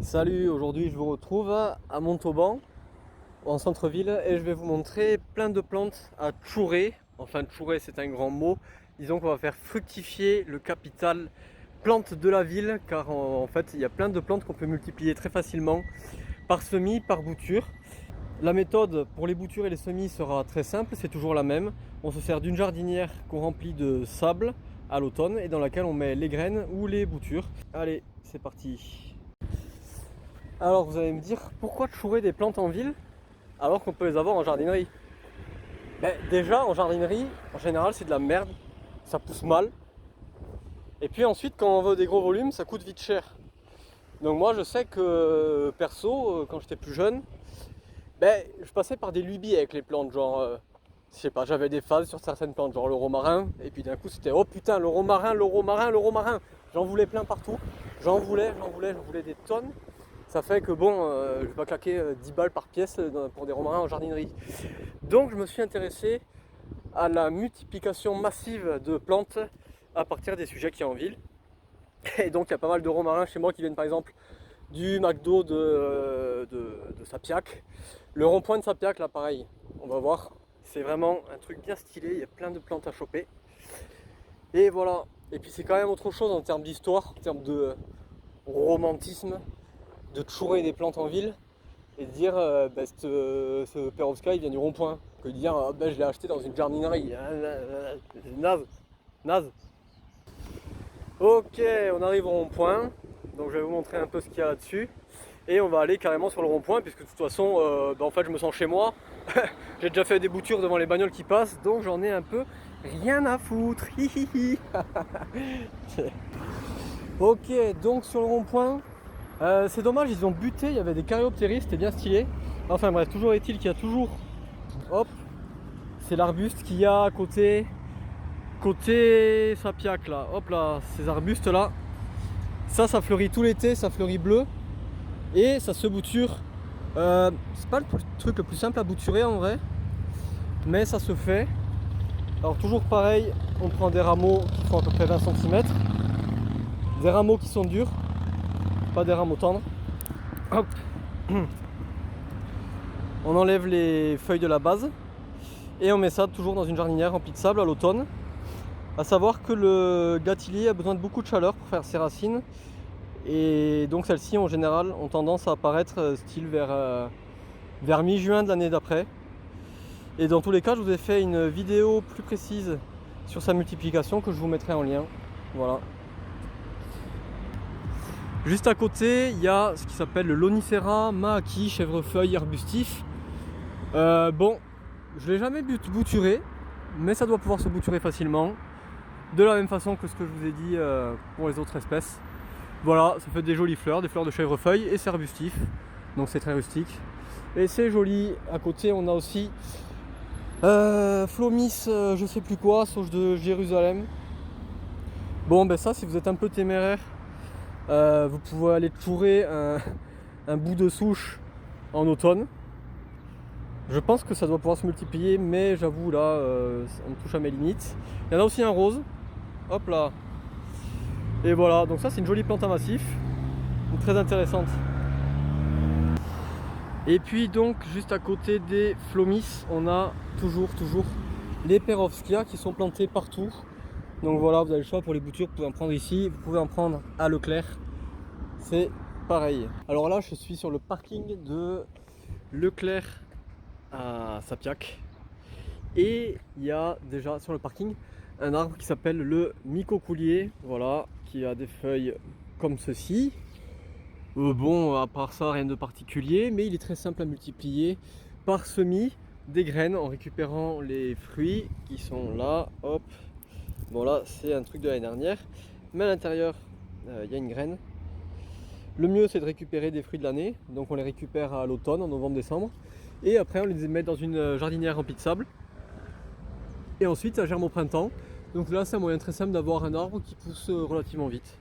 Salut, aujourd'hui je vous retrouve à Montauban, en centre-ville, et je vais vous montrer plein de plantes à tchourer. Enfin, tchourer c'est un grand mot. Disons qu'on va faire fructifier le capital plante de la ville, car en fait il y a plein de plantes qu'on peut multiplier très facilement par semis, par bouture. La méthode pour les boutures et les semis sera très simple, c'est toujours la même. On se sert d'une jardinière qu'on remplit de sable à l'automne et dans laquelle on met les graines ou les boutures. Allez, c'est parti. Alors vous allez me dire, pourquoi chourer des plantes en ville alors qu'on peut les avoir en jardinerie? Déjà en jardinerie, en général c'est de la merde, ça pousse mal. Et puis ensuite quand on veut des gros volumes, ça coûte vite cher. Donc moi je sais que perso, quand j'étais plus jeune, je passais par des lubies avec les plantes, genre, je sais pas, j'avais des phases sur certaines plantes, genre le romarin, et puis d'un coup c'était, oh putain, le romarin, le romarin, le romarin. J'en voulais plein partout, j'en voulais des tonnes. Ça fait que bon, je vais pas claquer 10 balles par pièce pour des romarins en jardinerie. Donc je me suis intéressé à la multiplication massive de plantes à partir des sujets qu'il y a en ville. Et donc il y a pas mal de romarins chez moi qui viennent par exemple du McDo de Sapiac. Le rond-point de Sapiac, là pareil, on va voir. C'est vraiment un truc bien stylé, il y a plein de plantes à choper. Et voilà. Et puis c'est quand même autre chose en termes d'histoire, en termes de romantisme, de chourer des plantes en ville et de dire ce Perovska il vient du rond-point, que de dire je l'ai acheté dans une jardinerie. Naze, naze. Ok, on arrive au rond-point, donc je vais vous montrer un peu ce qu'il y a là-dessus. Et on va aller carrément sur le rond-point, puisque de toute façon, en fait je me sens chez moi. J'ai déjà fait des boutures devant les bagnoles qui passent, donc j'en ai un peu rien à foutre. Ok, donc sur le rond-point, c'est dommage, ils ont buté, il y avait des caryoptéris, c'était bien stylé. Enfin bref, toujours est-il qu'il y a toujours, hop, c'est l'arbuste qu'il y a à côté Sapiac là, hop là, ces arbustes là. Ça fleurit tout l'été, ça fleurit bleu et ça se bouture. C'est pas le truc le plus simple à bouturer en vrai, mais ça se fait. Alors toujours pareil, on prend des rameaux qui font à peu près 20 cm, des rameaux qui sont durs, pas des rameaux tendres. Hop. On enlève les feuilles de la base et on met ça toujours dans une jardinière remplie de sable à l'automne. A savoir que le gâtillier a besoin de beaucoup de chaleur pour faire ses racines et donc celles-ci en général ont tendance à apparaître style vers mi-juin de l'année d'après. Et dans tous les cas, je vous ai fait une vidéo plus précise sur sa multiplication que je vous mettrai en lien. Voilà. Juste à côté, il y a ce qui s'appelle le Lonicera Maaki, chèvrefeuille arbustif. Bon, je ne l'ai jamais bouturé, mais ça doit pouvoir se bouturer facilement. De la même façon que ce que je vous ai dit pour les autres espèces. Voilà, ça fait des jolies fleurs, des fleurs de chèvrefeuille et c'est arbustif. Donc c'est très rustique. Et c'est joli. À côté, on a aussi Phlomis, je sais plus quoi, sauge de Jérusalem. Bon, ça, si vous êtes un peu téméraire, vous pouvez aller chourer un bout de souche en automne. Je pense que ça doit pouvoir se multiplier, mais j'avoue là, on touche à mes limites. Il y en a aussi un rose. Hop là. Et voilà, donc ça c'est une jolie plante à massif, très intéressante. Et puis donc juste à côté des Phlomis, on a toujours les Perovskia qui sont plantés partout. Donc voilà, vous avez le choix pour les boutures, vous pouvez en prendre ici, vous pouvez en prendre à Leclerc. C'est pareil. Alors là, je suis sur le parking de Leclerc à Sapiac. Et il y a déjà sur le parking un arbre qui s'appelle le micocoulier, voilà, qui a des feuilles comme ceci. Bon, à part ça, rien de particulier, mais il est très simple à multiplier par semis des graines en récupérant les fruits qui sont là, hop. Bon là, c'est un truc de l'année dernière, mais à l'intérieur, il y a une graine. Le mieux, c'est de récupérer des fruits de l'année, donc on les récupère à l'automne, en novembre-décembre, et après on les met dans une jardinière remplie de sable. Et ensuite ça germe au printemps. Donc là c'est un moyen très simple d'avoir un arbre qui pousse relativement vite.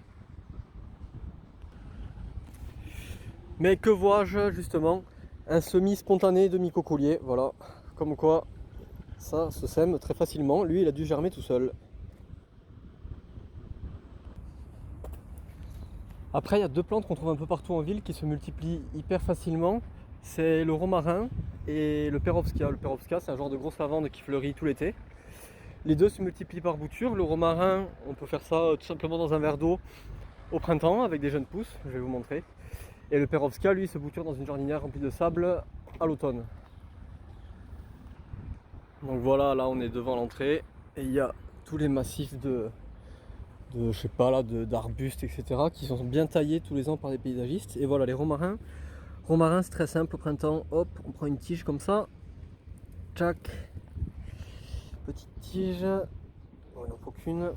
Mais que vois-je justement? Un semis spontané de micocoulier, voilà. Comme quoi ça se sème très facilement. Lui il a dû germer tout seul. Après, il y a deux plantes qu'on trouve un peu partout en ville qui se multiplient hyper facilement. C'est le romarin et le perovskaya. Le perovskaya, c'est un genre de grosse lavande qui fleurit tout l'été. Les deux se multiplient par bouture. Le romarin, on peut faire ça tout simplement dans un verre d'eau au printemps avec des jeunes pousses, je vais vous montrer. Et le perovskaya, lui, se bouture dans une jardinière remplie de sable à l'automne. Donc voilà, là on est devant l'entrée et il y a tous les massifs je sais pas là, d'arbustes, etc. qui sont bien taillés tous les ans par des paysagistes. Et voilà les romarins. Romarin, c'est très simple au printemps, hop, on prend une tige comme ça, tchac, petite tige, bon, il n'en faut qu'une,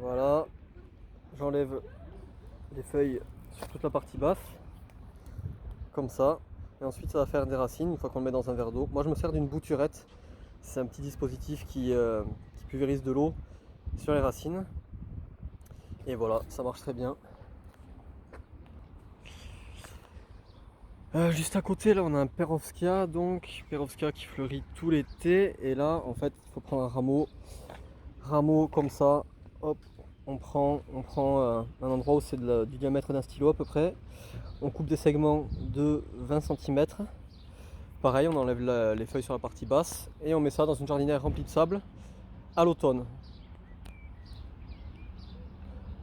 voilà, j'enlève les feuilles sur toute la partie basse, comme ça, et ensuite ça va faire des racines une fois qu'on le met dans un verre d'eau. Moi je me sers d'une bouturette, c'est un petit dispositif qui pulvérise de l'eau sur les racines, et voilà, ça marche très bien. Juste à côté là on a un perovskaya, donc perovskaya qui fleurit tout l'été, et là en fait il faut prendre un rameau comme ça, hop, on prend un endroit où c'est du diamètre d'un stylo à peu près, on coupe des segments de 20 cm, pareil on enlève les feuilles sur la partie basse et on met ça dans une jardinière remplie de sable à l'automne,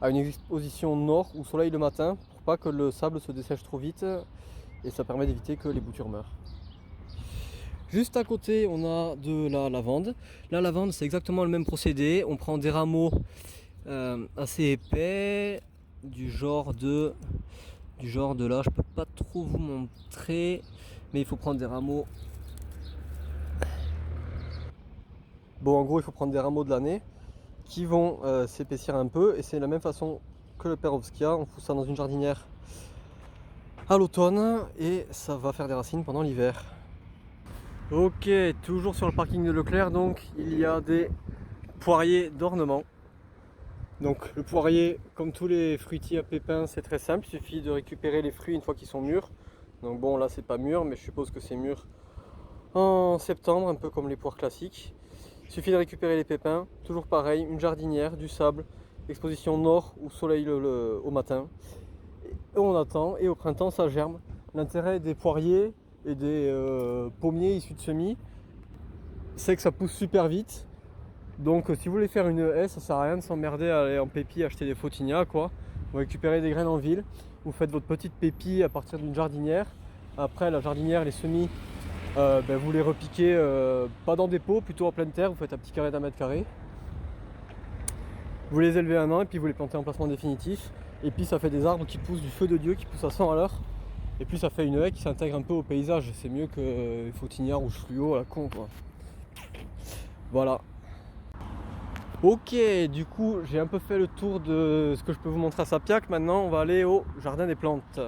à une exposition nord ou soleil le matin pour pas que le sable se dessèche trop vite. Et ça permet d'éviter que les boutures meurent. Juste à côté, on a de la lavande. La lavande, c'est exactement le même procédé. On prend des rameaux assez épais, du genre de là, je peux pas trop vous montrer, mais il faut prendre des rameaux. Bon, en gros, il faut prendre des rameaux de l'année qui vont s'épaissir un peu, et c'est la même façon que le perovskaya. On fout ça dans une jardinière à l'automne et ça va faire des racines pendant l'hiver. Ok, toujours sur le parking de Leclerc, donc il y a des poiriers d'ornement. Donc le poirier, comme tous les fruitiers à pépins, c'est très simple, il suffit de récupérer les fruits une fois qu'ils sont mûrs. Donc bon, là c'est pas mûr, mais je suppose que c'est mûr en septembre, un peu comme les poires classiques. Il suffit de récupérer les pépins, toujours pareil, une jardinière, du sable, exposition nord ou soleil au matin. Et on attend, et au printemps ça germe. L'intérêt des poiriers et des pommiers issus de semis, c'est que ça pousse super vite. Donc si vous voulez faire une haie, ça sert à rien de s'emmerder à aller en pépi acheter des photinia quoi. Vous récupérez des graines en ville, vous faites votre petite pépi à partir d'une jardinière. Après la jardinière, les semis, vous les repiquez pas dans des pots, plutôt en pleine terre, vous faites un petit carré d'1 mètre carré. Vous les élevez 1 an et puis vous les plantez en placement définitif. Et puis ça fait des arbres qui poussent du feu de Dieu, qui poussent à 100 à l'heure. Et puis ça fait une haie qui s'intègre un peu au paysage. C'est mieux que les photinnières rouge fluo à la con quoi. Voilà. Ok, du coup j'ai un peu fait le tour de ce que je peux vous montrer à Sapiac. Maintenant on va aller au jardin des plantes.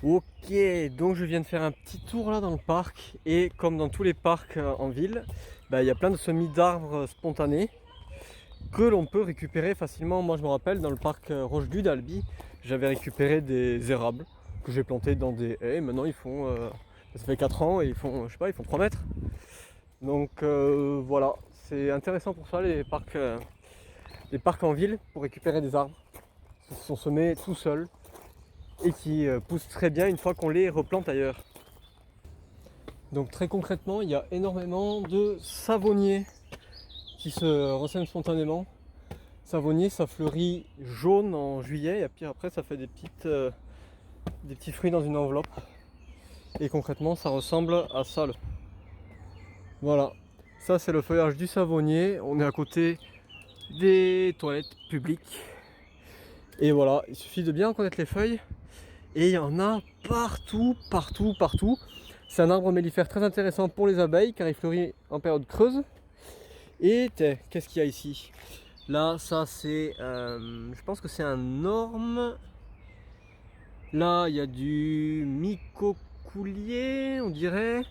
Ok, donc je viens de faire un petit tour là dans le parc. Et comme dans tous les parcs en ville, il y a plein de semis d'arbres spontanés que l'on peut récupérer facilement. Moi je me rappelle dans le parc Roche-du d'Albi, j'avais récupéré des érables que j'ai plantés dans des haies. Maintenant ils font, ça fait 4 ans et ils font, je sais pas, ils font 3 mètres. Donc voilà, c'est intéressant pour ça les parcs en ville, pour récupérer des arbres qui sont semés tout seuls et qui poussent très bien une fois qu'on les replante ailleurs. Donc très concrètement, il y a énormément de savonniers qui se renseignent spontanément. Savonnier, ça fleurit jaune en juillet et puis après ça fait des petits fruits dans une enveloppe. Et concrètement ça ressemble à ça. Voilà, ça c'est le feuillage du savonnier. On est à côté des toilettes publiques. Et voilà, il suffit de bien connaître les feuilles. Et il y en a partout, partout, partout. C'est un arbre mellifère très intéressant pour les abeilles car il fleurit en période creuse. Et qu'est-ce qu'il y a ici? Là, ça c'est, je pense que c'est un orme. Là, il y a du mycocoulier, on dirait.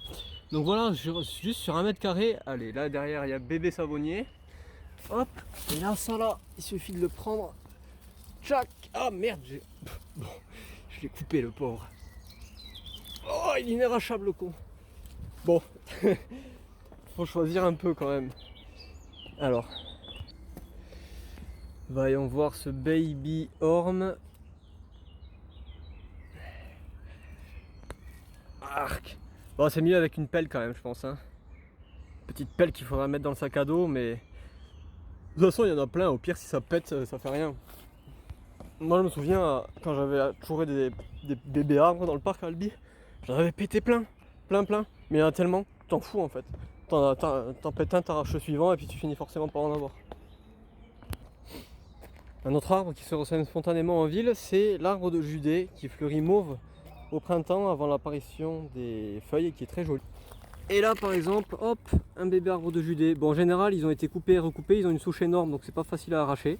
Donc voilà, juste sur 1 mètre carré. Allez, là derrière, il y a bébé savonnier. Hop, et là, ça là, il suffit de le prendre. Tchac. Ah merde, bon, je l'ai coupé le pauvre. Oh, il est inarrachable le con. Bon, faut choisir un peu quand même. Alors, Voyons voir ce baby orme. Arc. Bon, c'est mieux avec une pelle quand même, je pense. Hein. Petite pelle qu'il faudra mettre dans le sac à dos, mais de toute façon, il y en a plein. Au pire, si ça pète, ça fait rien. Moi, je me souviens quand j'avais toujours des bébés arbres dans le parc à Albi, j'en avais pété plein. Mais il y en a tellement, t'en fous en fait. T'en pètes un, t'arraches le suivant et puis tu finis forcément par en avoir. Un autre arbre qui se ressème spontanément en ville, c'est l'arbre de Judée qui fleurit mauve au printemps avant l'apparition des feuilles et qui est très joli. Et là par exemple, hop, un bébé arbre de Judée. Bon, en général, ils ont été coupés et recoupés, ils ont une souche énorme donc c'est pas facile à arracher.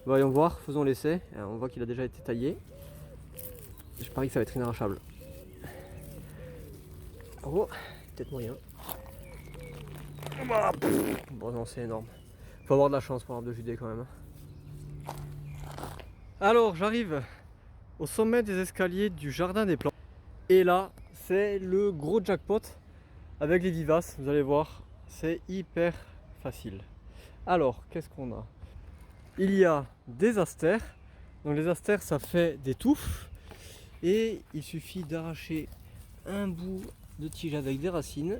Voyons voir, faisons l'essai. On voit qu'il a déjà été taillé. Je parie que ça va être inarrachable. Oh, peut-être moyen. Bon non, c'est énorme. Faut avoir de la chance pour l'arbre de Judée quand même. Alors j'arrive au sommet des escaliers du jardin des plantes. Et là, c'est le gros jackpot avec les vivaces. Vous allez voir, c'est hyper facile. Alors, qu'est-ce qu'on a? Il y a des astères. Donc les astères, ça fait des touffes. Et il suffit d'arracher un bout de tige avec des racines.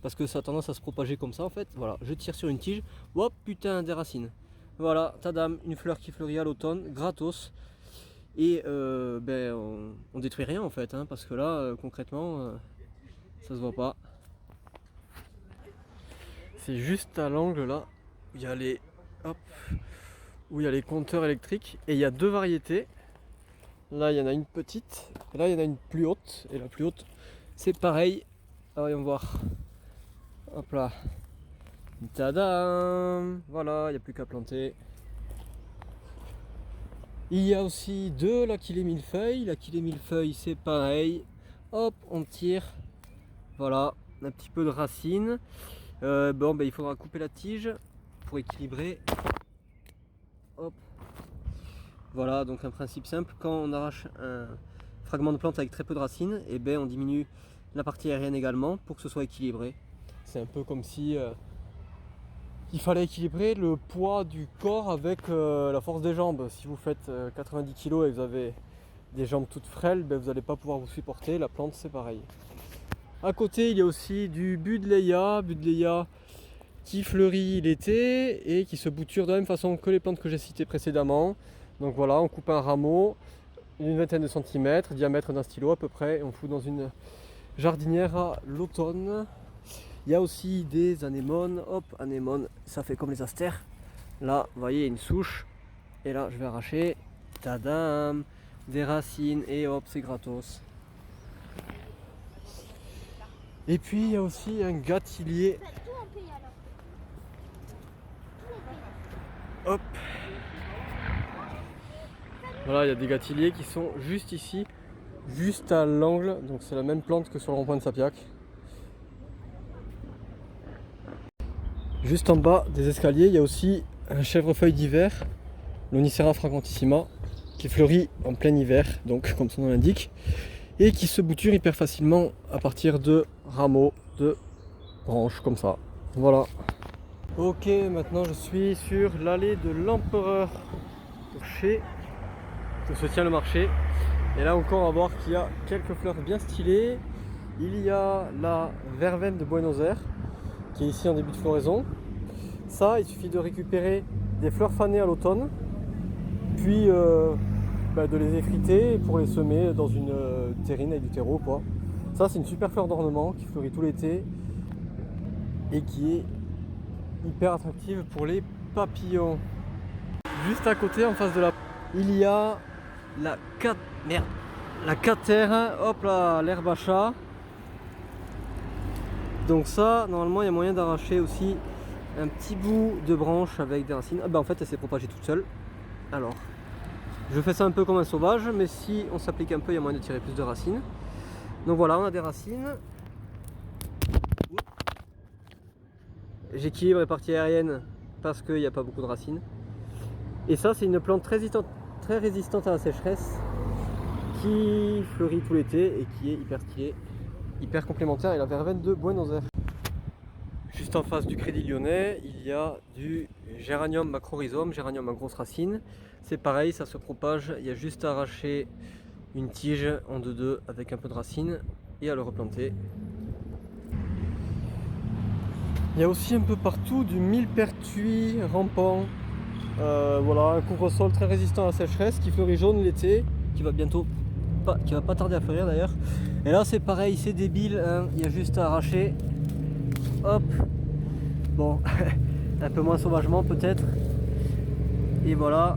Parce que ça a tendance à se propager comme ça en fait. Voilà, je tire sur une tige. Hop, putain, des racines. Voilà, tadam, une fleur qui fleurit à l'automne, gratos. Et on détruit rien en fait, hein, parce que là, concrètement, ça se voit pas. C'est juste à l'angle là, où il y a les, où il y a les compteurs électriques. Et il y a deux variétés. Là, il y en a une petite, et là, il y en a une plus haute. Et la plus haute, c'est pareil. Voyons voir. Hop là. Tadam! Voilà, il n'y a plus qu'à planter. Il y a aussi de l'Achillée millefeuille. L'Achillée millefeuille, c'est pareil. Hop, on tire. Voilà, un petit peu de racines. Il faudra couper la tige pour équilibrer. Hop. Voilà, donc un principe simple. Quand on arrache un fragment de plante avec très peu de racines, on diminue la partie aérienne également pour que ce soit équilibré. C'est un peu comme si il fallait équilibrer le poids du corps avec la force des jambes. Si vous faites 90 kg et que vous avez des jambes toutes frêles, vous n'allez pas pouvoir vous supporter. La plante, c'est pareil. À côté, il y a aussi du Buddleia qui fleurit l'été et qui se bouture de la même façon que les plantes que j'ai citées précédemment. Donc voilà, on coupe un rameau d'une vingtaine de centimètres, diamètre d'un stylo à peu près, et on fout dans une jardinière à l'automne. Il y a aussi des anémones. Hop, anémones, ça fait comme les astères. Là, vous voyez, une souche. Et là, je vais arracher. Tadam! Des racines. Et hop, c'est gratos. Et puis, il y a aussi un gâtillier. Hop! Voilà, il y a des gâtilliers qui sont juste ici. Juste à l'angle. Donc, c'est la même plante que sur le rond-point de Sapiac. Juste en bas des escaliers, il y a aussi un chèvrefeuille d'hiver, l'Onicera fragrantissima, qui fleurit en plein hiver, donc comme son nom l'indique, et qui se bouture hyper facilement à partir de rameaux, de branches comme ça. Voilà. Ok, maintenant je suis sur l'allée de l'Empereur, chez où se tient le marché. Et là encore, on va voir qu'il y a quelques fleurs bien stylées. Il y a la verveine de Buenos Aires, qui est ici en début de floraison. Ça, il suffit de récupérer des fleurs fanées à l'automne, puis de les effriter pour les semer dans une terrine avec du terreau, quoi. Ça, c'est une super fleur d'ornement qui fleurit tout l'été et qui est hyper attractive pour les papillons. Juste à côté, en face de la... il y a la catère, hop là, l'herbe à chat. Donc ça, normalement, il y a moyen d'arracher aussi un petit bout de branche avec des racines. En fait, elle s'est propagée toute seule. Alors, je fais ça un peu comme un sauvage, mais si on s'applique un peu, il y a moyen de tirer plus de racines. Donc voilà, on a des racines. J'équilibre les parties aériennes parce qu'il n'y a pas beaucoup de racines. Et ça, c'est une plante très résistante à la sécheresse qui fleurit tout l'été et qui est hyper stylée, hyper complémentaire avec la verveine de Buenos Aires. Je juste en face du Crédit Lyonnais, il y a du géranium macrorhizome, géranium à grosses racines. C'est pareil, ça se propage, il y a juste à arracher une tige en 2-2 avec un peu de racines et à le replanter. Il y a aussi un peu partout du millepertuis rampant. Voilà, un couvre-sol très résistant à la sécheresse qui fleurit jaune l'été, qui va pas tarder à fleurir d'ailleurs. Et là c'est pareil, c'est débile, hein, il y a juste à arracher. Hop. Bon, un peu moins sauvagement peut-être. Et voilà,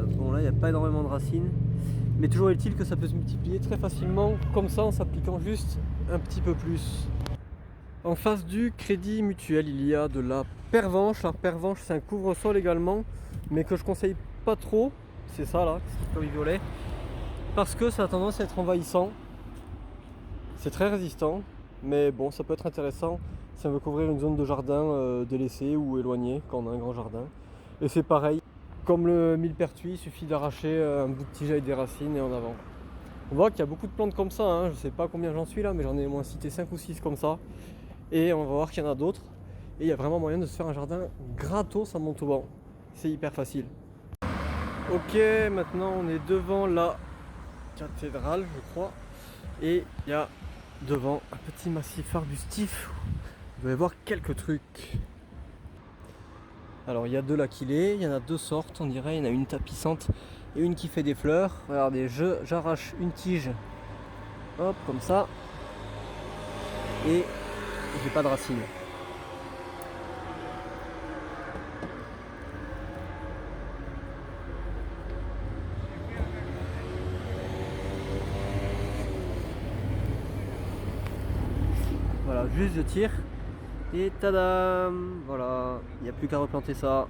bon là il n'y a pas énormément de racines. Mais toujours est-il que ça peut se multiplier très facilement comme ça en s'appliquant juste un petit peu plus. En face du Crédit Mutuel, il y a de la pervenche. La pervenche, c'est un couvre-sol également, mais que je conseille pas trop. C'est ça là, c'est le violet. Parce que ça a tendance à être envahissant. C'est très résistant, mais bon, ça peut être intéressant si on veut couvrir une zone de jardin délaissée ou éloignée quand on a un grand jardin. Et c'est pareil, comme le millepertuis, il suffit d'arracher un bout de tige avec des racines et en avant. On voit qu'il y a beaucoup de plantes comme ça, hein. Je sais pas combien j'en suis là, mais j'en ai au moins cité 5 ou 6 comme ça. Et on va voir qu'il y en a d'autres. Et il y a vraiment moyen de se faire un jardin gratos à Montauban. C'est hyper facile. Ok, maintenant on est devant la cathédrale, je crois. Et il y a devant un petit massif arbustif. Vous allez voir quelques trucs. Alors il y a de l'aquilée, il y en a deux sortes, on dirait. Il y en a une tapissante et une qui fait des fleurs. Regardez, j'arrache une tige. Hop, comme ça. Et j'ai pas de racines. Voilà, juste je tire et tadam! Voilà, il n'y a plus qu'à replanter ça.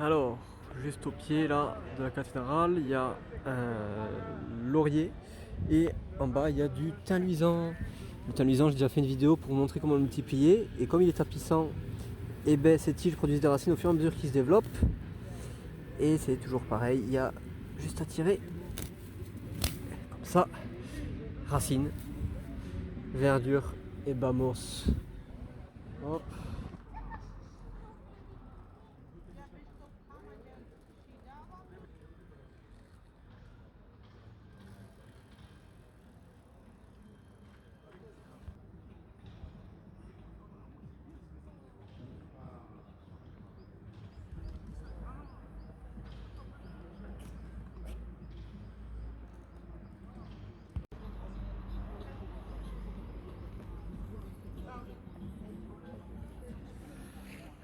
Alors, juste au pied là de la cathédrale, il y a un laurier et en bas il y a du thym luisant. Le thym luisant, j'ai déjà fait une vidéo pour vous montrer comment le multiplier, et comme il est tapissant, et ben ces tiges produisent des racines au fur et à mesure qu'ils se développent. Et c'est toujours pareil, il y a juste à tirer comme ça, racines, verdure et bamos. Hop.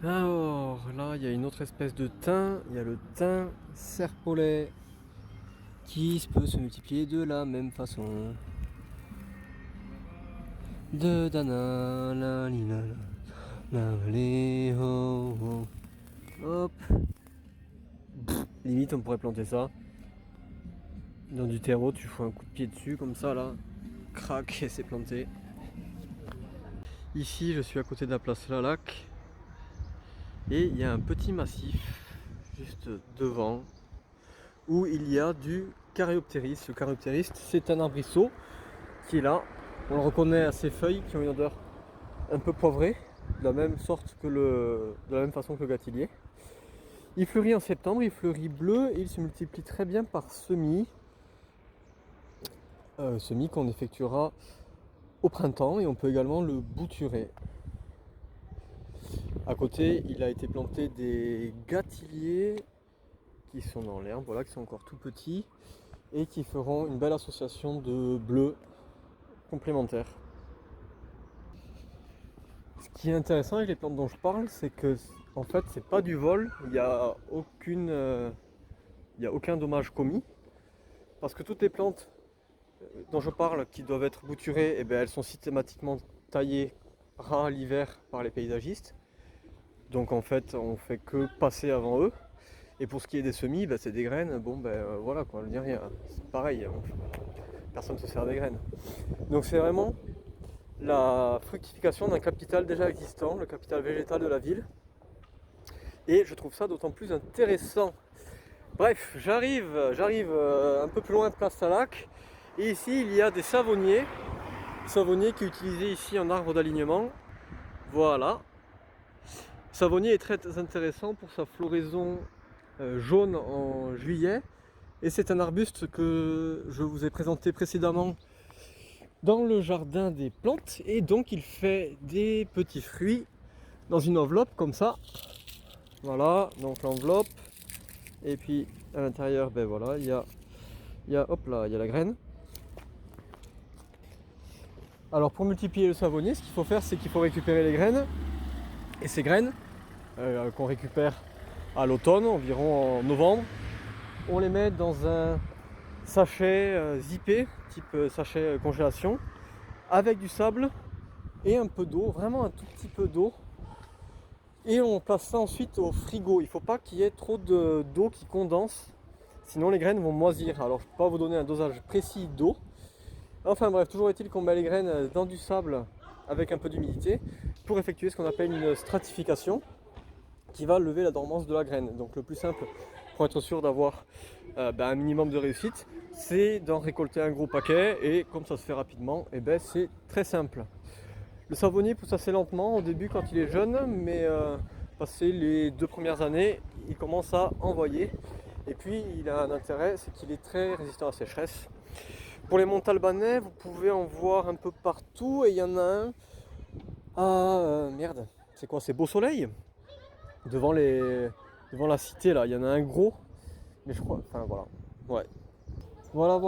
Alors là, il y a une autre espèce de thym, il y a le thym serpolet qui peut se multiplier de la même façon. De dana la lina la les ho ho. Hop. Limite on pourrait planter ça dans du terreau, tu fous un coup de pied dessus comme ça là, crac et c'est planté. Ici je suis à côté de la place Lalac et il y a un petit massif juste devant où il y a du Caryoptéris. Le Caryoptéris, c'est un arbrisseau qui est là. On le reconnaît à ses feuilles qui ont une odeur un peu poivrée, de la même sorte que de la même façon que le gâtillier. Il fleurit en septembre, il fleurit bleu et il se multiplie très bien par semis. Semis qu'on effectuera au printemps, et on peut également le bouturer. À côté, il a été planté des gâtilliers qui sont dans l'herbe, voilà, qui sont encore tout petits et qui feront une belle association de bleu complémentaire. Ce qui est intéressant avec les plantes dont je parle, c'est que en fait c'est pas du vol, il n'y a aucun dommage commis, parce que toutes les plantes dont je parle qui doivent être bouturées, eh bien, elles sont systématiquement taillées ras l'hiver par les paysagistes. Donc en fait on fait que passer avant eux. Et pour ce qui est des semis, bah, c'est des graines, bon ben voilà quoi, je dis rien, c'est pareil, personne ne se sert des graines. Donc c'est vraiment la fructification d'un capital déjà existant, le capital végétal de la ville, et je trouve ça d'autant plus intéressant. Bref, j'arrive un peu plus loin de Place Salac, et ici il y a des savonniers qui est utilisé ici en arbre d'alignement. Voilà. Le savonnier est très intéressant pour sa floraison jaune en juillet, et c'est un arbuste que je vous ai présenté précédemment dans le jardin des plantes, et donc il fait des petits fruits dans une enveloppe comme ça. Voilà, donc l'enveloppe, et puis à l'intérieur, ben voilà, hop là, il y a la graine. Alors pour multiplier le savonnier, ce qu'il faut faire, c'est qu'il faut récupérer les graines, et ces graines qu'on récupère à l'automne, environ en novembre, on les met dans un sachet zippé, type sachet congélation, avec du sable et un peu d'eau, vraiment un tout petit peu d'eau. Et on place ça ensuite au frigo. Il ne faut pas qu'il y ait trop d'eau qui condense, sinon les graines vont moisir. Alors je ne peux pas vous donner un dosage précis d'eau. Enfin bref, toujours est-il qu'on met les graines dans du sable avec un peu d'humidité pour effectuer ce qu'on appelle une stratification qui va lever la dormance de la graine. Donc le plus simple pour être sûr d'avoir un minimum de réussite, c'est d'en récolter un gros paquet, et comme ça se fait rapidement, et c'est très simple. Le savonnier pousse assez lentement au début quand il est jeune, mais passé les 2 premières années, il commence à envoyer. Et puis il a un intérêt, c'est qu'il est très résistant à la sécheresse. Pour les montalbanais, vous pouvez en voir un peu partout, et il y en a un merde, c'est quoi? C'est Beau Soleil, devant la cité là, il y en a un gros, mais je crois, enfin voilà, ouais. Voilà,